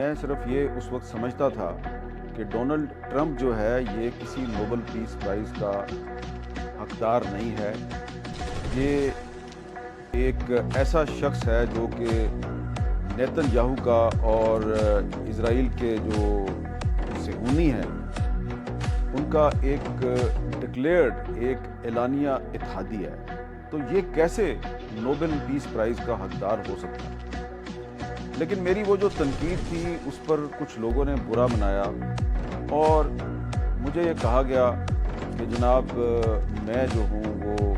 میں صرف یہ اس وقت سمجھتا تھا کہ ڈونلڈ ٹرمپ جو ہے یہ کسی نوبل پیس پرائز کا حقدار نہیں ہے۔ یہ ایک ایسا شخص ہے جو کہ نیتن یاہو کا اور اسرائیل کے جو صہیونی ہیں ان کا ایک ڈکلیئرڈ ایک اعلانیہ اتحادی ہے۔ تو یہ کیسے نوبل پیس پرائز کا حقدار ہو سکتا ہے؟ لیکن میری وہ جو تنقید تھی اس پر کچھ لوگوں نے برا منایا اور مجھے یہ کہا گیا کہ جناب میں جو ہوں وہ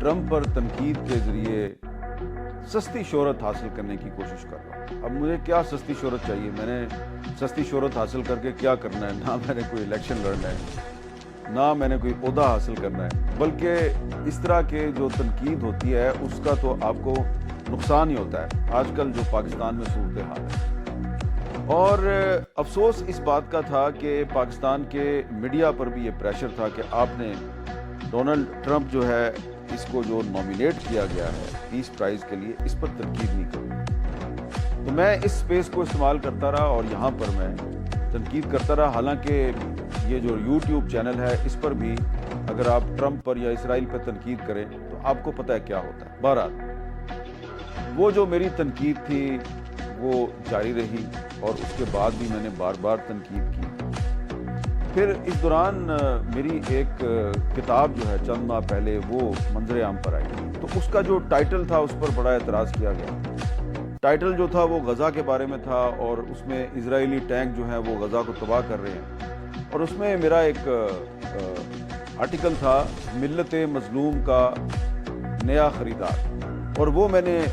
ٹرمپ پر تنقید کے ذریعے سستی شہرت حاصل کرنے کی کوشش کر رہا ہوں۔ اب مجھے کیا سستی شہرت چاہیے؟ میں نے سستی شہرت حاصل کر کے کیا کرنا ہے؟ نہ میں نے کوئی الیکشن لڑنا ہے، نہ میں نے کوئی عہدہ حاصل کرنا ہے، بلکہ اس طرح کے جو تنقید ہوتی ہے اس کا تو آپ کو نقصان ہی ہوتا ہے آج کل جو پاکستان میں صورتحال ہے۔ اور افسوس اس بات کا تھا کہ پاکستان کے میڈیا پر بھی یہ پریشر تھا کہ آپ نے ڈونلڈ ٹرمپ جو ہے اس کو جو نامینیٹ کیا گیا ہے پیس پرائز کے لیے اس پر تنقید نہیں کرتی۔ تو میں اس سپیس کو استعمال کرتا رہا اور یہاں پر میں تنقید کرتا رہا، حالانکہ یہ جو یوٹیوب چینل ہے اس پر بھی اگر آپ ٹرمپ پر یا اسرائیل پر تنقید کریں تو آپ کو پتہ ہے کیا ہوتا ہے۔ بہرحال وہ جو میری تنقید تھی وہ جاری رہی اور اس کے بعد بھی میں نے بار بار تنقید کی۔ پھر اس دوران میری ایک کتاب جو ہے چند ماہ پہلے وہ منظر عام پر آئی، تو اس کا جو ٹائٹل تھا اس پر بڑا اعتراض کیا گیا۔ ٹائٹل جو تھا وہ غزہ کے بارے میں تھا اور اس میں اسرائیلی ٹینک جو ہیں وہ غزہ کو تباہ کر رہے ہیں، اور اس میں میرا ایک آرٹیکل تھا ملت مظلوم کا نیا خریدار، اور وہ میں نے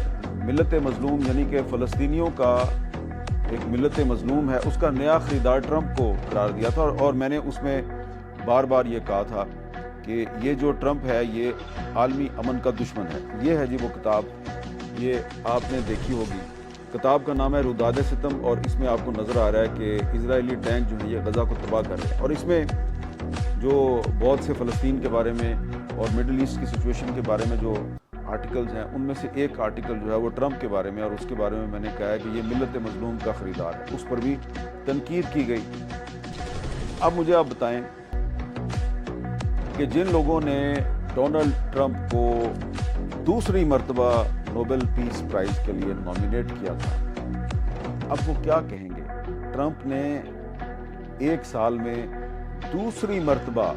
ملت مظلوم یعنی کہ فلسطینیوں کا ایک ملت مظلوم ہے اس کا نیا خریدار ٹرمپ کو قرار دیا تھا، اور میں نے اس میں بار بار یہ کہا تھا کہ یہ جو ٹرمپ ہے یہ عالمی امن کا دشمن ہے۔ یہ ہے جی وہ کتاب، یہ آپ نے دیکھی ہوگی۔ کتاب کا نام ہے روداد ستم، اور اس میں آپ کو نظر آ رہا ہے کہ اسرائیلی ٹینک جو ہے یہ غزہ کو تباہ کر رہے ہیں، اور اس میں جو بہت سے فلسطین کے بارے میں اور مڈل ایسٹ کی سچویشن کے بارے میں جو آرٹیکلز ہیں ان میں سے ایک آرٹیکل جو ہے وہ ٹرمپ کے بارے میں، اور اس کے بارے میں نے کہا ہے کہ یہ ملت مظلوم کا خریدار ہے، اس پر بھی تنقید کی گئی۔ اب مجھے آپ بتائیں کہ جن لوگوں نے ڈونلڈ ٹرمپ کو دوسری مرتبہ نوبل پیس پرائز کے لیے نامینیٹ کیا تھا، اب وہ کیا کہیں گے؟ ٹرمپ نے ایک سال میں دوسری مرتبہ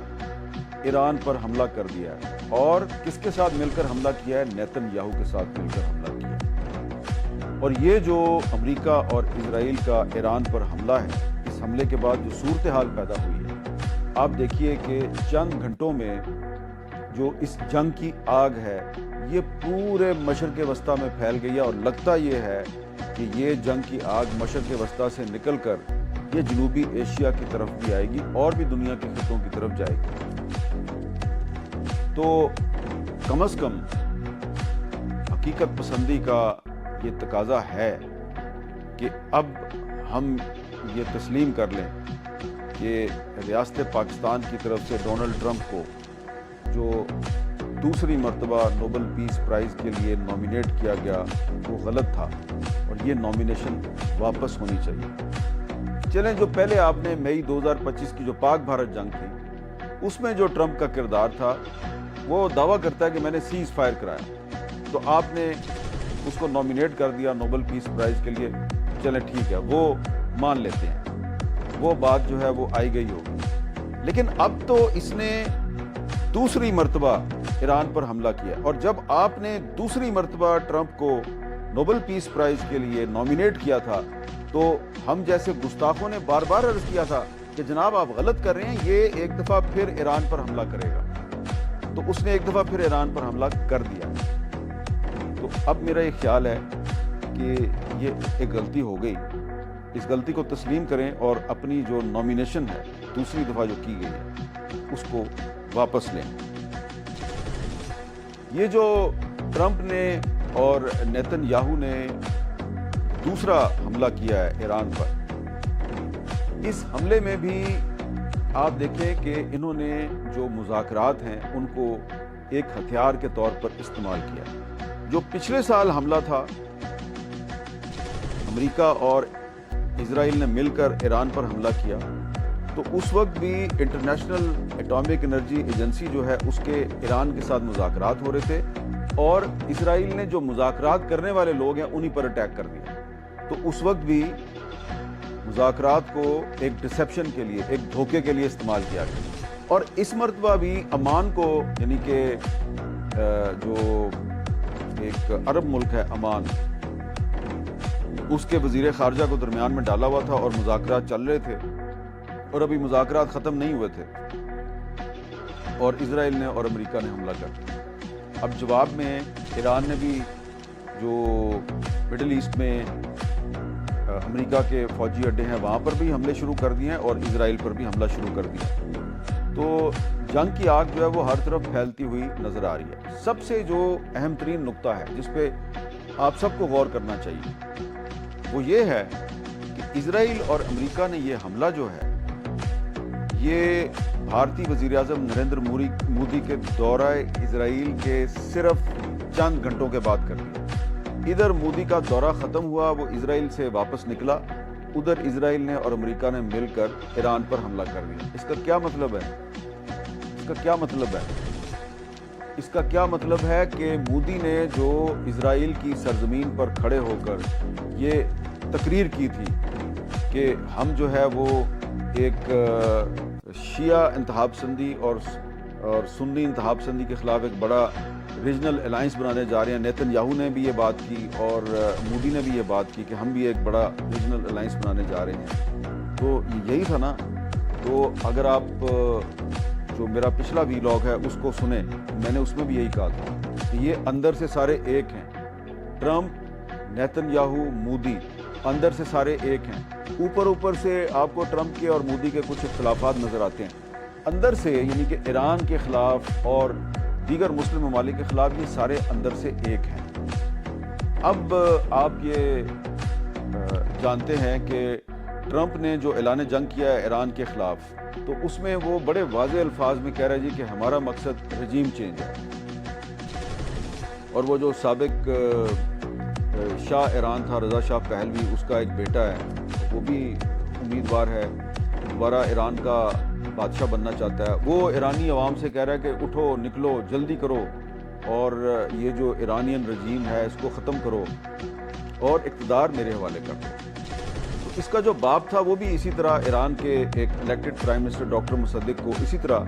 ایران پر حملہ کر دیا ہے، اور کس کے ساتھ مل کر حملہ کیا ہے؟ نیتن یاہو کے ساتھ مل کر حملہ کیا ہے۔ اور یہ جو امریکہ اور اسرائیل کا ایران پر حملہ ہے، اس حملے کے بعد جو صورتحال پیدا ہوئی ہے، آپ دیکھیے کہ چند گھنٹوں میں جو اس جنگ کی آگ ہے یہ پورے مشرق وسطیٰ میں پھیل گئی ہے، اور لگتا یہ ہے کہ یہ جنگ کی آگ مشرق وسطیٰ سے نکل کر یہ جنوبی ایشیا کی طرف بھی آئے گی اور بھی دنیا کے خطوں کی طرف جائے گی۔ تو کم از کم حقیقت پسندی کا یہ تقاضا ہے کہ اب ہم یہ تسلیم کر لیں کہ ریاست پاکستان کی طرف سے ڈونلڈ ٹرمپ کو جو دوسری مرتبہ نوبل پیس پرائز کے لیے نامینیٹ کیا گیا وہ غلط تھا، اور یہ نامینیشن واپس ہونی چاہیے۔ چلیں، جو پہلے آپ نے مئی 2025 کی جو پاک بھارت جنگ تھی اس میں جو ٹرمپ کا کردار تھا وہ دعویٰ کرتا ہے کہ میں نے سیز فائر کرایا، تو آپ نے اس کو نامینیٹ کر دیا نوبل پیس پرائز کے لیے۔ چلیں ٹھیک ہے، وہ مان لیتے ہیں، وہ بات جو ہے وہ آئی گئی ہوگی۔ لیکن اب تو اس نے دوسری مرتبہ ایران پر حملہ کیا، اور جب آپ نے دوسری مرتبہ ٹرمپ کو نوبل پیس پرائز کے لیے نامینیٹ کیا تھا تو ہم جیسے گستاخوں نے بار بار عرض کیا تھا کہ جناب آپ غلط کر رہے ہیں، یہ ایک دفعہ پھر ایران پر حملہ کرے گا، تو اس نے ایک دفعہ پھر ایران پر حملہ کر دیا۔ تو اب میرا یہ خیال ہے کہ یہ ایک غلطی ہو گئی، اس غلطی کو تسلیم کریں اور اپنی جو نامینیشن ہے دوسری دفعہ جو کی گئی ہے اس کو واپس لیں۔ یہ جو ٹرمپ نے اور نیتن یاہو نے دوسرا حملہ کیا ہے ایران پر، اس حملے میں بھی آپ دیکھیں کہ انہوں نے جو مذاکرات ہیں ان کو ایک ہتھیار کے طور پر استعمال کیا۔ جو پچھلے سال حملہ تھا امریکہ اور اسرائیل نے مل کر ایران پر حملہ کیا تو اس وقت بھی انٹرنیشنل اٹامک انرجی ایجنسی جو ہے اس کے ایران کے ساتھ مذاکرات ہو رہے تھے اور اسرائیل نے جو مذاکرات کرنے والے لوگ ہیں انہی پر اٹیک کر دیا. تو اس وقت بھی مذاکرات کو ایک ڈسیپشن کے لیے ایک دھوکے کے لیے استعمال کیا گیا. اور اس مرتبہ بھی عمان کو یعنی کہ جو ایک عرب ملک ہے عمان اس کے وزیر خارجہ کو درمیان میں ڈالا ہوا تھا اور مذاکرات چل رہے تھے اور ابھی مذاکرات ختم نہیں ہوئے تھے اور اسرائیل نے اور امریکہ نے حملہ کر دیا. اب جواب میں ایران نے بھی جو مڈل ایسٹ میں امریکہ کے فوجی اڈے ہیں وہاں پر بھی حملے شروع کر دیے ہیں اور اسرائیل پر بھی حملہ شروع کر دیا. تو جنگ کی آگ جو ہے وہ ہر طرف پھیلتی ہوئی نظر آ رہی ہے. سب سے جو اہم ترین نقطہ ہے جس پہ آپ سب کو غور کرنا چاہیے وہ یہ ہے کہ اسرائیل اور امریکہ نے یہ حملہ جو ہے یہ بھارتی وزیر اعظم نریندر مودی کے دورہ اسرائیل کے صرف چند گھنٹوں کے بعد کر دیا. ادھر مودی کا دورہ ختم ہوا وہ اسرائیل سے واپس نکلا, ادھر اسرائیل نے اور امریکہ نے مل کر ایران پر حملہ کر دیا. اس کا کیا مطلب ہے؟ اس کا کیا مطلب ہے؟ اس کا کیا مطلب ہے کہ مودی نے جو اسرائیل کی سرزمین پر کھڑے ہو کر یہ تقریر کی تھی کہ ہم جو ہے وہ ایک شیعہ انتہا پسندی اور سنی انتہا پسندی کے خلاف ایک بڑا ریجنل الائنس بنانے جا رہے ہیں. نیتن یاہو نے بھی یہ بات کی اور مودی نے بھی یہ بات کی کہ ہم بھی ایک بڑا ریجنل الائنس بنانے جا رہے ہیں. تو یہی تھا نا. تو اگر آپ جو میرا پچھلا ویلاگ ہے اس کو سنیں, میں نے اس میں بھی یہی کہا تھا کہ یہ اندر سے سارے ایک ہیں. ٹرمپ, نیتن یاہو, مودی اندر سے سارے ایک ہیں. اوپر سے آپ کو ٹرمپ کے اور مودی کے کچھ اختلافات نظر آتے ہیں, اندر سے یعنی کہ ایران کے خلاف اور دیگر مسلم ممالک کے خلاف یہ سارے اندر سے ایک ہیں. اب آپ یہ جانتے ہیں کہ ٹرمپ نے جو اعلان جنگ کیا ہے ایران کے خلاف تو اس میں وہ بڑے واضح الفاظ میں کہہ رہا ہے جی کہ ہمارا مقصد رجیم چینج ہے. اور وہ جو سابق شاہ ایران تھا رضا شاہ پہلوی, اس کا ایک بیٹا ہے وہ بھی امیدوار ہے دوبارہ ایران کا بادشاہ بننا چاہتا ہے. وہ ایرانی عوام سے کہہ رہا ہے کہ اٹھو, نکلو, جلدی کرو اور یہ جو ایرانین رجیم ہے اس کو ختم کرو اور اقتدار میرے حوالے کر دو. تو اس کا جو باپ تھا وہ بھی اسی طرح ایران کے ایک الیکٹڈ پرائم منسٹر ڈاکٹر مصدق کو اسی طرح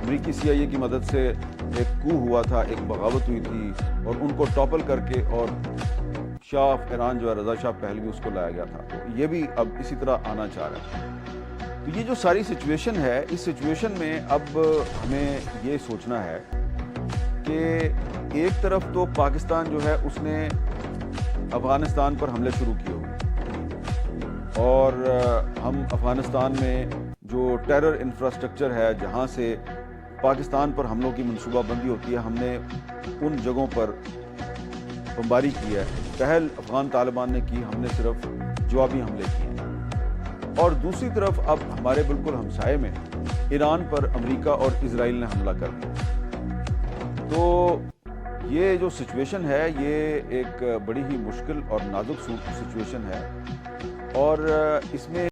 امریکی CIA کی مدد سے ایک کو ہوا تھا, ایک بغاوت ہوئی تھی اور ان کو ٹاپل کر کے اور شاہ آف ایران جو ہے رضا شاہ پہلوی اس کو لایا گیا تھا. تو یہ بھی اب اسی طرح آنا چاہ رہا ہے. تو یہ جو ساری سچویشن ہے اس سچویشن میں اب ہمیں یہ سوچنا ہے کہ ایک طرف تو پاکستان جو ہے اس نے افغانستان پر حملے شروع کیے ہوئے اور ہم افغانستان میں جو ٹیرر انفراسٹرکچر ہے جہاں سے پاکستان پر حملوں کی منصوبہ بندی ہوتی ہے ہم نے ان جگہوں پر بمباری کی ہے. پہل افغان طالبان نے کی, ہم نے صرف جوابی حملے کیے ہیں. اور دوسری طرف اب ہمارے بالکل ہمسائے میں ایران پر امریکہ اور اسرائیل نے حملہ کر دیا. تو یہ جو سچویشن ہے یہ ایک بڑی ہی مشکل اور نازک سچویشن ہے اور اس میں